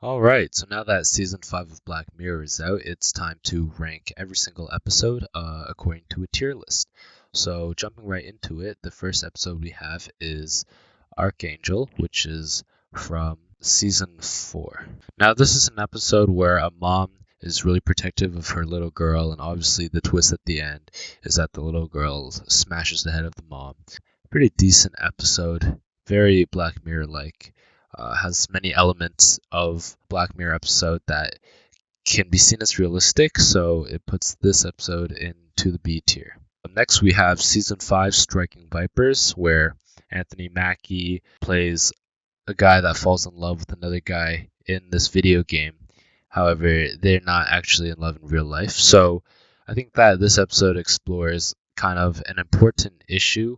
Alright, so now that season 5 of Black Mirror is out, it's time to rank every single episode according to a tier list. So, jumping right into it, the first episode we have is Archangel, which is from season 4. Now, this is an episode where a mom is really protective of her little girl, and obviously, the twist at the end is that the little girl smashes the head of the mom. Pretty decent episode, very Black Mirror like. Has many elements of Black Mirror episode that can be seen as realistic, so it puts this episode into the B tier. Next, we have season 5 Striking Vipers, where Anthony Mackie plays a guy that falls in love with another guy in this video game. However, they're not actually in love in real life. So I think that this episode explores kind of an important issue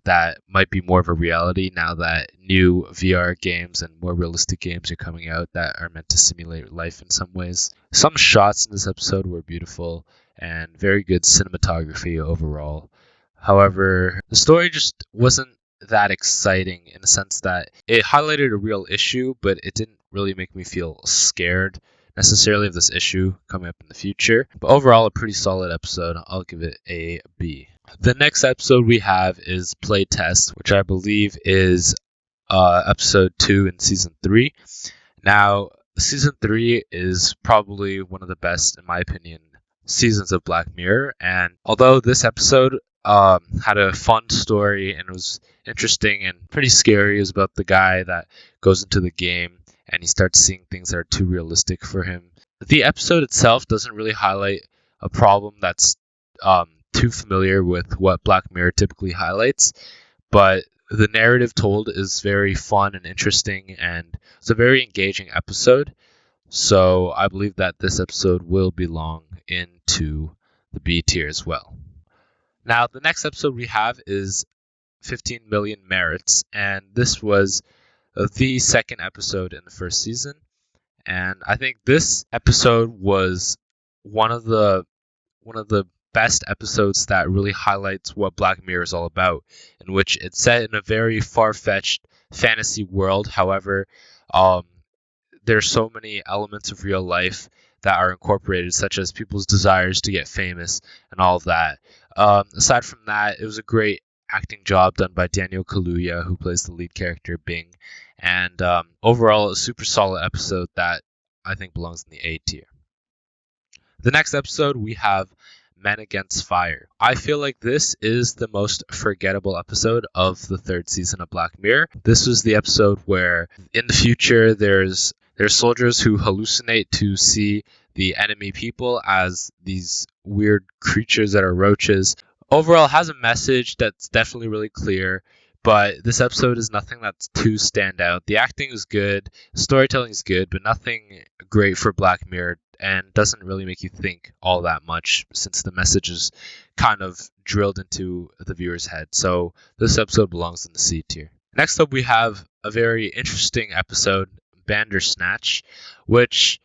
that might be more of a reality now that new VR games and more realistic games are coming out that are meant to simulate life in some ways. Some shots in this episode were beautiful and very good cinematography overall. However, the story just wasn't that exciting in the sense that it highlighted a real issue, but it didn't really make me feel scared necessarily of this issue coming up in the future. But overall, a pretty solid episode. I'll give it a B. The next episode we have is Playtest, which I believe is episode 2 in season 3. Now, season 3 is probably one of the best, in my opinion, seasons of Black Mirror. And although this episode had a fun story and was interesting and pretty scary, it was about the guy that goes into the game and he starts seeing things that are too realistic for him. The episode itself doesn't really highlight a problem that's too familiar with what Black Mirror typically highlights, but the narrative told is very fun and interesting, and it's a very engaging episode. So I believe that this episode will belong into the B tier as well. Now, the next episode we have is 15 Million Merits, and this was the second episode in the first season. And I think this episode was one of the best episodes that really highlights what Black Mirror is all about, in which it's set in a very far-fetched fantasy world. However, there's so many elements of real life that are incorporated, such as people's desires to get famous and all of that. Aside from that, it was a great acting job done by Daniel Kaluuya, who plays the lead character Bing, and overall a super solid episode that I think belongs in the A tier. The next episode we have Men Against Fire. I feel like this is the most forgettable episode of the third season of Black Mirror. This was the episode where in the future there's soldiers who hallucinate to see the enemy people as these weird creatures that are roaches. Overall, has a message that's definitely really clear, but this episode is nothing that's too standout. The acting is good, storytelling is good, but nothing great for Black Mirror, and doesn't really make you think all that much since the message is kind of drilled into the viewer's head. So this episode belongs in the C tier. Next up, we have a very interesting episode, Bandersnatch, which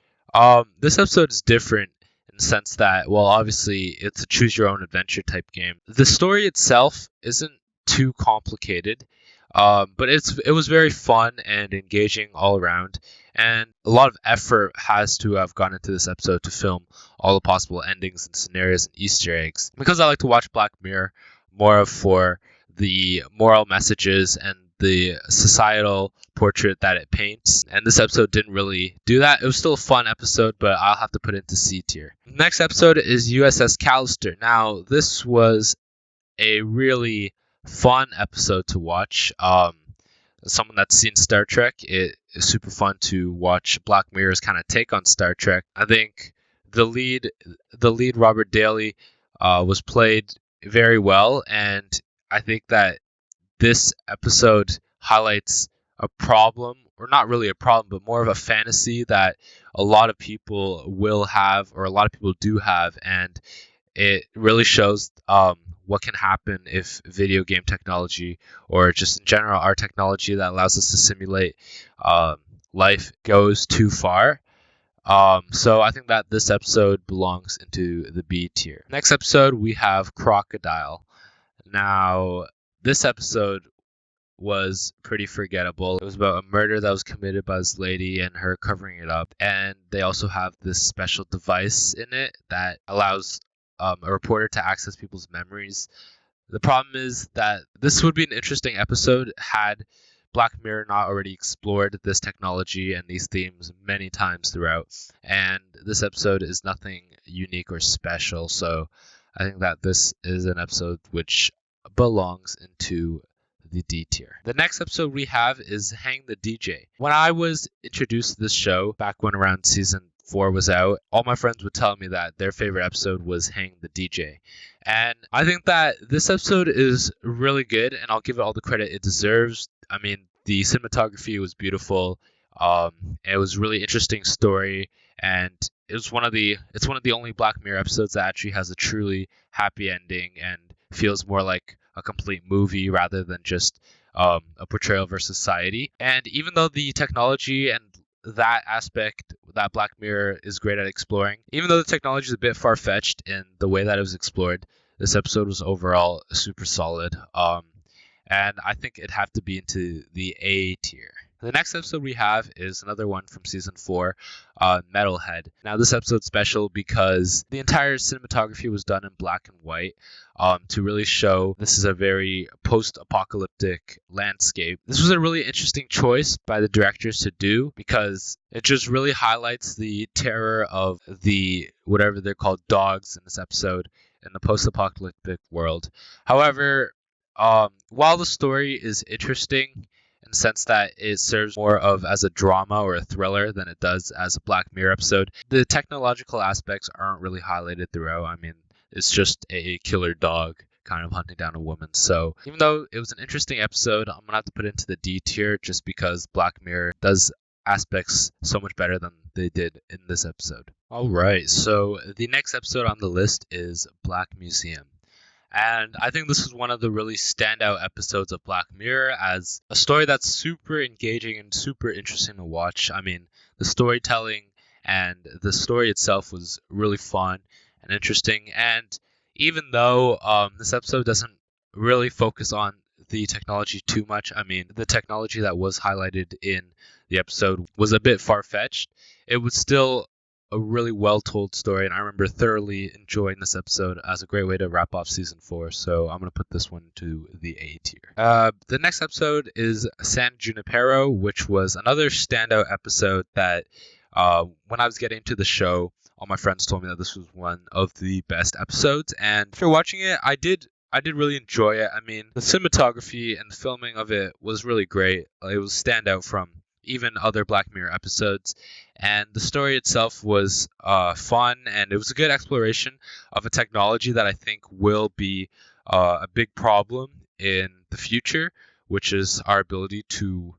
this episode is different in the sense that, well, obviously it's a choose your own adventure type game. The story itself isn't too complicated, but it was very fun and engaging all around, and a lot of effort has to have gone into this episode to film all the possible endings and scenarios and Easter eggs. Because I like to watch Black Mirror more for the moral messages and the societal portrait that it paints, and this episode didn't really do that. It was still a fun episode, but I'll have to put it into C tier. Next episode is USS Callister. Now, this was a really fun episode to watch. Someone that's seen Star Trek, it is super fun to watch Black Mirror's kind of take on Star Trek. I think the lead Robert Daly was played very well, and I think that this episode highlights a problem, or not really a problem, but more of a fantasy that a lot of people will have, or a lot of people do have, and it really shows what can happen if video game technology, or just in general our technology that allows us to simulate life, goes too far. So I think that this episode belongs into the B tier. Next episode we have Crocodile. Now, this episode was pretty forgettable. It was about a murder that was committed by this lady and her covering it up. And they also have this special device in it that allows a reporter to access people's memories. The problem is that this would be an interesting episode had Black Mirror not already explored this technology and these themes many times throughout. And this episode is nothing unique or special, so I think that this is an episode which belongs into the D tier. The next episode we have is Hang the DJ. When I was introduced to this show, back when around season 4 was out, all my friends would tell me that their favorite episode was Hang the DJ. And I think that this episode is really good, and I'll give it all the credit it deserves. I mean, the cinematography was beautiful. It was a really interesting story, and it's one of the only Black Mirror episodes that actually has a truly happy ending and feels more like a complete movie rather than just a portrayal of our society. And even though the technology and that aspect that Black Mirror is great at exploring, even though the technology is a bit far-fetched in the way that it was explored, this episode was overall super solid. And I think it'd have to be into the A tier. The next episode we have is another one from season 4, Metalhead. Now, this episode's special because the entire cinematography was done in black and white to really show this is a very post-apocalyptic landscape. This was a really interesting choice by the directors to do because it just really highlights the terror of the, whatever they're called, dogs in this episode in the post-apocalyptic world. However, while the story is interesting in the sense that it serves more of as a drama or a thriller than it does as a Black Mirror episode, the technological aspects aren't really highlighted throughout. I mean, it's just a killer dog kind of hunting down a woman. So even though it was an interesting episode, I'm gonna have to put it into the D tier just because Black Mirror does aspects so much better than they did in this episode. Alright, so the next episode on the list is Black Museum. And I think this is one of the really standout episodes of Black Mirror as a story that's super engaging and super interesting to watch. I mean, the storytelling and the story itself was really fun and interesting. And even though this episode doesn't really focus on the technology too much, I mean, the technology that was highlighted in the episode was a bit far-fetched, it was still a really well-told story, and I remember thoroughly enjoying this episode as a great way to wrap off season 4, so I'm going to put this one to the A tier. The next episode is San Junipero, which was another standout episode that when I was getting into the show, all my friends told me that this was one of the best episodes, and after watching it, I did really enjoy it. I mean, the cinematography and the filming of it was really great. It was standout from even other Black Mirror episodes, and the story itself was fun, and it was a good exploration of a technology that I think will be a big problem in the future, which is our ability to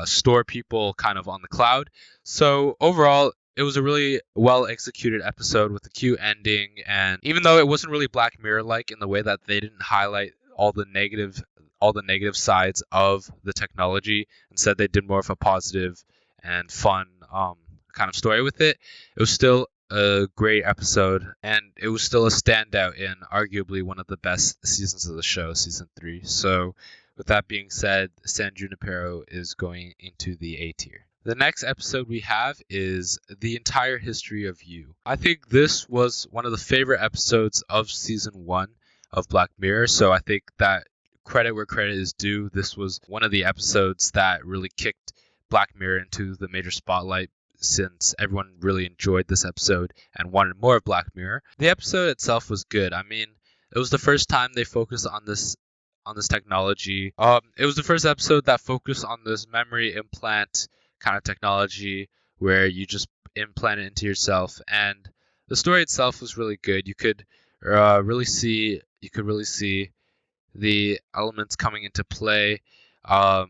store people kind of on the cloud. So overall, it was a really well executed episode with a cute ending, and even though it wasn't really Black Mirror like in the way that they didn't highlight all the negative sides of the technology, instead they did more of a positive and fun kind of story with it. It was still a great episode, and it was still a standout in arguably one of the best seasons of the show, season 3. So with that being said, San Junipero is going into the A tier. The next episode we have is The Entire History of You. I think this was one of the favorite episodes of season 1 of Black Mirror, so I think that credit where credit is due. This was one of the episodes that really kicked Black Mirror into the major spotlight since everyone really enjoyed this episode and wanted more of Black Mirror. The episode itself was good. I mean, it was the first time they focused on this technology. It was the first episode that focused on this memory implant kind of technology where you just implant it into yourself, and the story itself was really good. You could really see the elements coming into play. I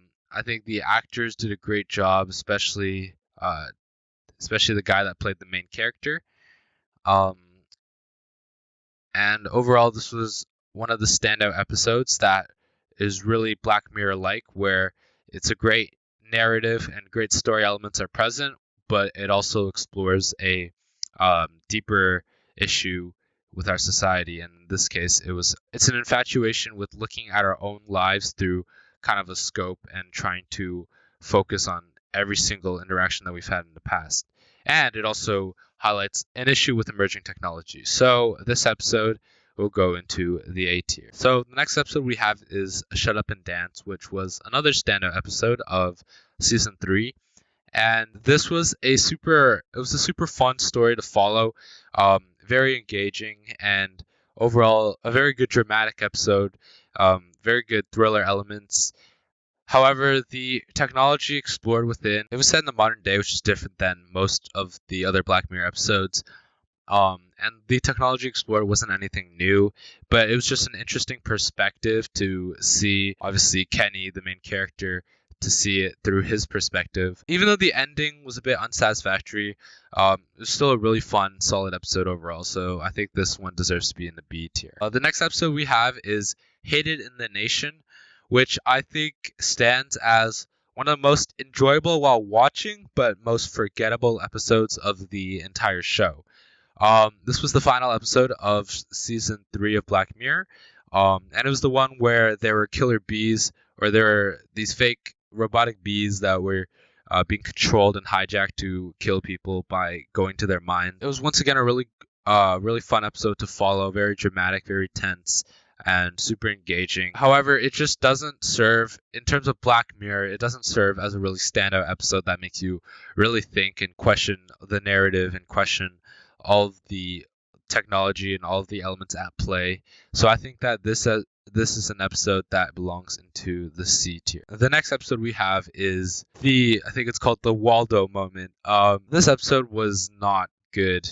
think the actors did a great job, especially the guy that played the main character. And overall, this was one of the standout episodes that is really Black Mirror-like, where it's a great narrative and great story elements are present, but it also explores a deeper issue with our society. And in this case, it's an infatuation with looking at our own lives through kind of a scope and trying to focus on every single interaction that we've had in the past. And it also highlights an issue with emerging technology. So this episode will go into the A tier. So the next episode we have is Shut Up and Dance, which was another standout episode of season 3. And this was a super fun story to follow, very engaging, and overall a very good dramatic episode, very good thriller elements. However, the technology explored within, it was set in the modern day, which is different than most of the other Black Mirror episodes. And the technology explored wasn't anything new, but it was just an interesting perspective to see, obviously, Kenny, the main character, to see it through his perspective. Even though the ending was a bit unsatisfactory, it was still a really fun, solid episode overall, so I think this one deserves to be in the B tier. The next episode we have is Hated in the Nation, which I think stands as one of the most enjoyable while watching, but most forgettable episodes of the entire show. This was the final episode of season 3 of Black Mirror, and it was the one where there were killer bees, or there were these fake robotic bees that were being controlled and hijacked to kill people by going to their mind. It was once again a really fun episode to follow, very dramatic, very tense, and super engaging. However, it just doesn't serve, in terms of Black Mirror, it doesn't serve as a really standout episode that makes you really think and question the narrative and question all of the technology and all of the elements at play. So I think that this is an episode that belongs into the C tier. The next episode we have is I think it's called the Waldo moment. This episode was not good.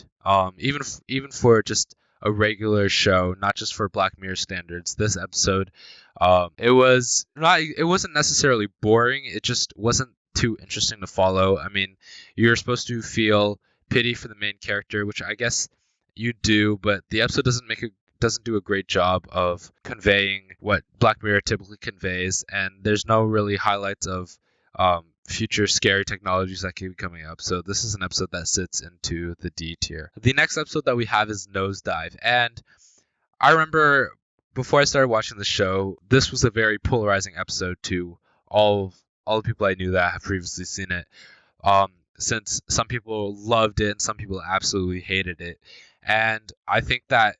Even for just a regular show, not just for Black Mirror standards. This episode, it wasn't necessarily boring. It just wasn't too interesting to follow. I mean, you're supposed to feel pity for the main character, which I guess you do, but the episode doesn't do a great job of conveying what Black Mirror typically conveys, and there's no really highlights of future scary technologies that keep coming up. So this is an episode that sits into the D tier. The next episode that we have is Nosedive, and I remember before I started watching the show, this was a very polarizing episode to all the people I knew that have previously seen it. Since some people loved it and some people absolutely hated it. And I think that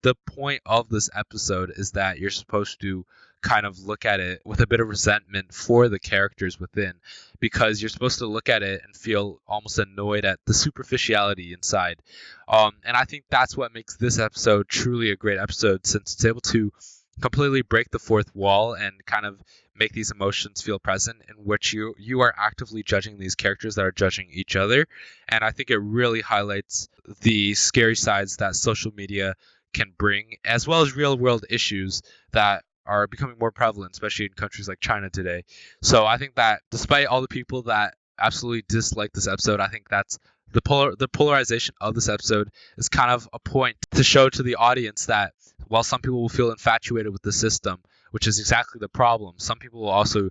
the point of this episode is that you're supposed to kind of look at it with a bit of resentment for the characters within, because you're supposed to look at it and feel almost annoyed at the superficiality inside. And I think that's what makes this episode truly a great episode, since it's able to completely break the fourth wall and kind of make these emotions feel present, in which you are actively judging these characters that are judging each other. And I think it really highlights the scary sides that social media can bring, as well as real world issues that are becoming more prevalent, especially in countries like China today. So I think that despite all the people that absolutely dislike this episode, I think that's the polarization of this episode is kind of a point to show to the audience that while some people will feel infatuated with the system, which is exactly the problem, some people will also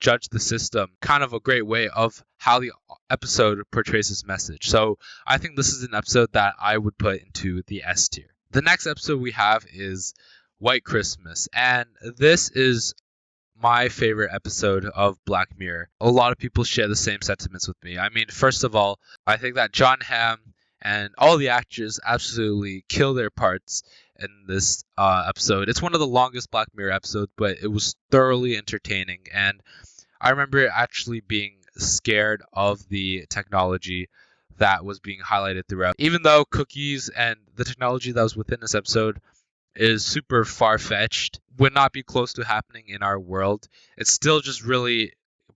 judge the system. Kind of a great way of how the episode portrays its message. So I think this is an episode that I would put into the S tier. The next episode we have is White Christmas, and this is my favorite episode of Black Mirror. A lot of people share the same sentiments with me. I mean, first of all, I think that John Hamm and all the actors absolutely kill their parts in this episode. It's one of the longest Black Mirror episodes, but it was thoroughly entertaining, and I remember actually being scared of the technology that was being highlighted throughout. Even though cookies and the technology that was within this episode is super far-fetched, would not be close to happening in our world, it still just really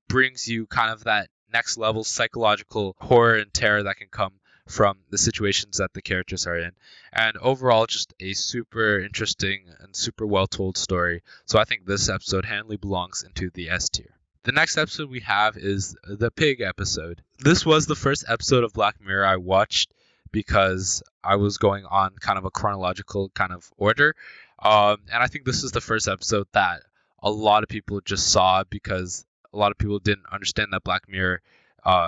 brings you kind of that next level psychological horror and terror that can come from the situations that the characters are in. And overall, just a super interesting and super well told story. So I think this episode handily belongs into the S tier. The next episode we have is the pig episode. This was the first episode of Black Mirror I watched because I was going on kind of a chronological kind of order. And I think this is the first episode that a lot of people just saw, because a lot of people didn't understand that Black Mirror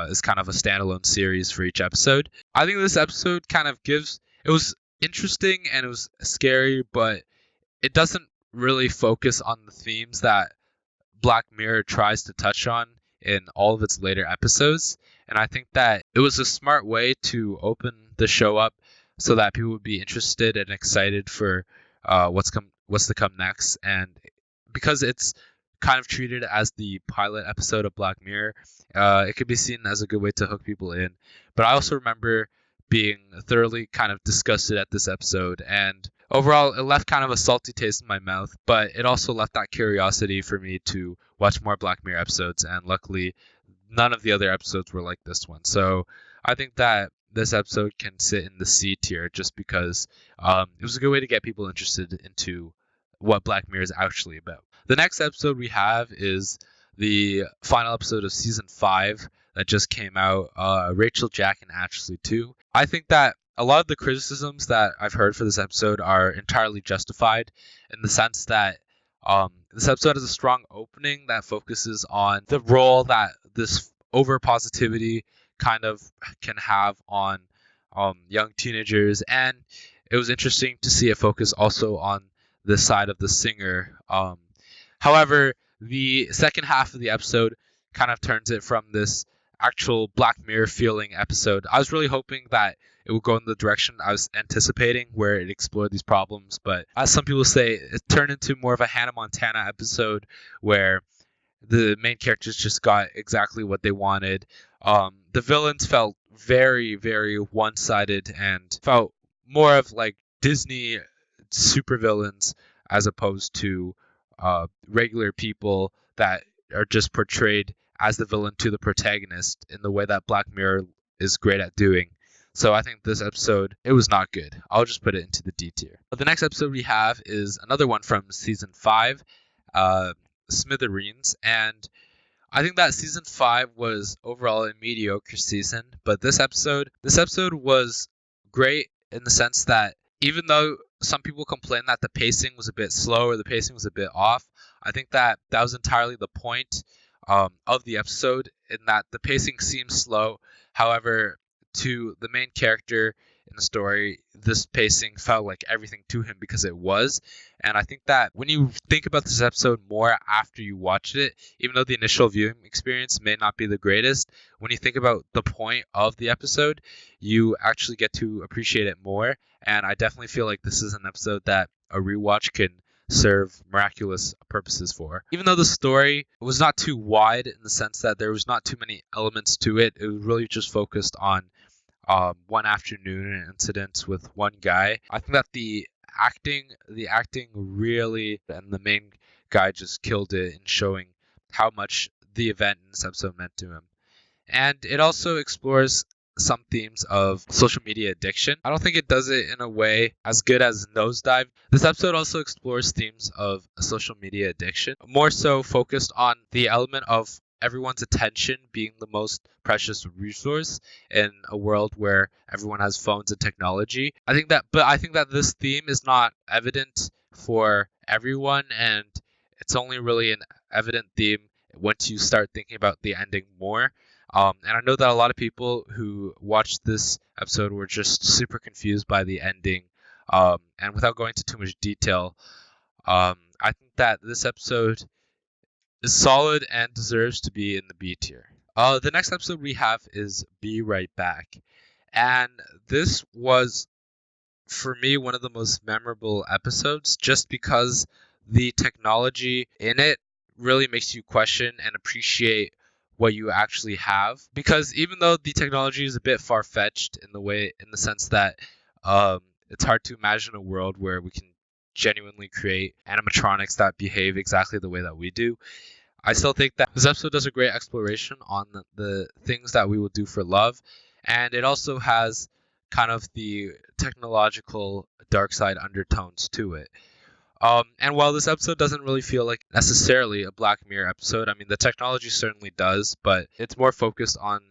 is kind of a standalone series for each episode. I think this episode kind of it was interesting and it was scary, but it doesn't really focus on the themes that Black Mirror tries to touch on in all of its later episodes. And I think that it was a smart way to open the show up so that people would be interested and excited for what's to come next. And because it's kind of treated as the pilot episode of Black Mirror, it could be seen as a good way to hook people in. But I also remember being thoroughly kind of disgusted at this episode, and overall it left kind of a salty taste in my mouth, but it also left that curiosity for me to watch more Black Mirror episodes, and luckily none of the other episodes were like this one. So I think that this episode can sit in the C tier just because it was a good way to get people interested into what Black Mirror is actually about. The next episode we have is the final episode of season 5 that just came out, Rachel, Jack, and Ashley 2. I think that a lot of the criticisms that I've heard for this episode are entirely justified in the sense that this episode has a strong opening that focuses on the role that this over positivity kind of can have on young teenagers, and it was interesting to see it focus also on the side of the singer. However, the second half of the episode kind of turns it from this actual Black Mirror feeling episode. I was really hoping that it would go in the direction I was anticipating, where it explored these problems, but as some people say, it turned into more of a Hannah Montana episode where the main characters just got exactly what they wanted. The villains felt very, very one-sided and felt more of like Disney supervillains as opposed to regular people that are just portrayed as the villain to the protagonist in the way that Black Mirror is great at doing. So I think this episode, it was not good. I'll just put it into the D tier. But the next episode we have is another one from season 5, Smithereens. And I think that season 5 was overall a mediocre season, but this episode was great in the sense that even though some people complain that the pacing was a bit slow or the pacing was a bit off, I think that that was entirely the point of the episode, in that the pacing seems slow. However, to the main character in the story, this pacing felt like everything to him because it was. And I think that when you think about this episode more after you watched it, even though the initial viewing experience may not be the greatest, when you think about the point of the episode, you actually get to appreciate it more. And I definitely feel like this is an episode that a rewatch can serve miraculous purposes for. Even though the story was not too wide in the sense that there was not too many elements to it, it was really just focused on one afternoon and incidents with one guy. I think that the acting really, and the main guy just killed it in showing how much the event in this episode meant to him. And it also explores some themes of social media addiction. I don't think it does it in a way as good as Nosedive. This episode also explores themes of social media addiction, more so focused on the element of everyone's attention being the most precious resource in a world where everyone has phones and technology. I think that this theme is not evident for everyone, and it's only really an evident theme once you start thinking about the ending more. And I know that a lot of people who watched this episode were just super confused by the ending. And without going into too much detail, I think that this episode is solid and deserves to be in the B tier. The next episode we have is Be Right Back. And this was, for me, one of the most memorable episodes just because the technology in it really makes you question and appreciate what you actually have. Because even though the technology is a bit far-fetched in the sense that it's hard to imagine a world where we can genuinely create animatronics that behave exactly the way that we do, I still think that this episode does a great exploration on the things that we will do for love, and it also has kind of the technological dark side undertones to it. And while this episode doesn't really feel like necessarily a Black Mirror episode, I mean, the technology certainly does, but it's more focused on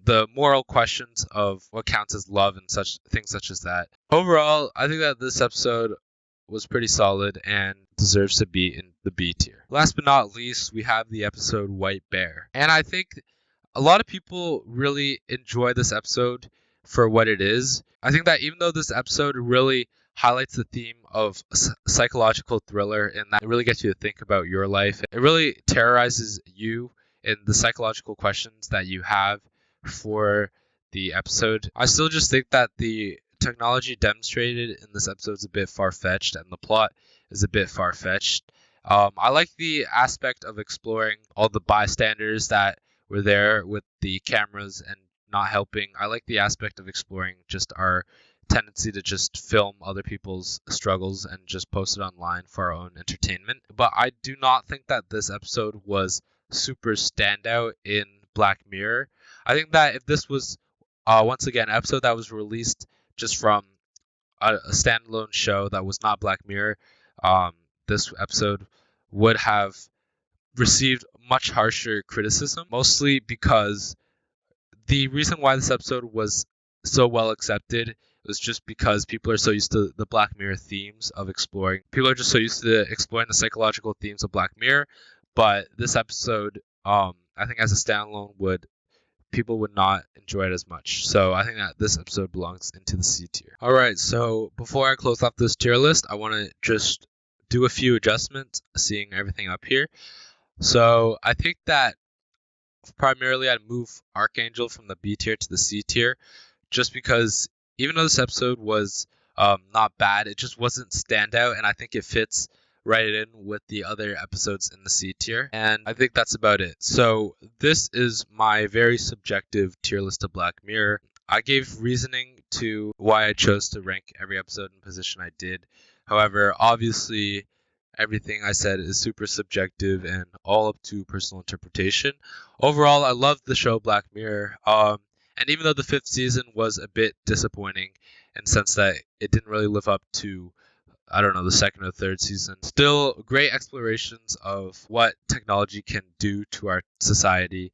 the moral questions of what counts as love and such things such as that. Overall, I think that this episode was pretty solid and deserves to be in the B tier. Last but not least, we have the episode White Bear. And I think a lot of people really enjoy this episode for what it is. I think that even though this episode really highlights the theme of psychological thriller, and that it really gets you to think about your life. It really terrorizes you and the psychological questions that you have for the episode. I still just think that the technology demonstrated in this episode is a bit far-fetched, and the plot is a bit far-fetched. I like the aspect of exploring all the bystanders that were there with the cameras and not helping. I like the aspect of exploring just our tendency to just film other people's struggles and just post it online for our own entertainment. But I do not think that this episode was super standout in Black Mirror. I think that if this was once again an episode that was released just from a standalone show that was not Black Mirror, this episode would have received much harsher criticism, mostly because the reason why this episode was so well accepted was just because people are so used to the Black Mirror themes of exploring. People are just so used to exploring the psychological themes of Black Mirror, but this episode, I think as a standalone, people would not enjoy it as much. So I think that this episode belongs into the C tier. All right, so before I close off this tier list, I want to just do a few adjustments, seeing everything up here. So I think that primarily I'd move Archangel from the B tier to the C tier, just because even though this episode was not bad, it just wasn't standout, and I think it fits right in with the other episodes in the C tier. And I think that's about it. So this is my very subjective tier list of Black Mirror. I gave reasoning to why I chose to rank every episode in the position I did. However, obviously, everything I said is super subjective and all up to personal interpretation. Overall, I loved the show Black Mirror. And even though the fifth season was a bit disappointing in the sense that it didn't really live up to, I don't know, the second or third season, still great explorations of what technology can do to our society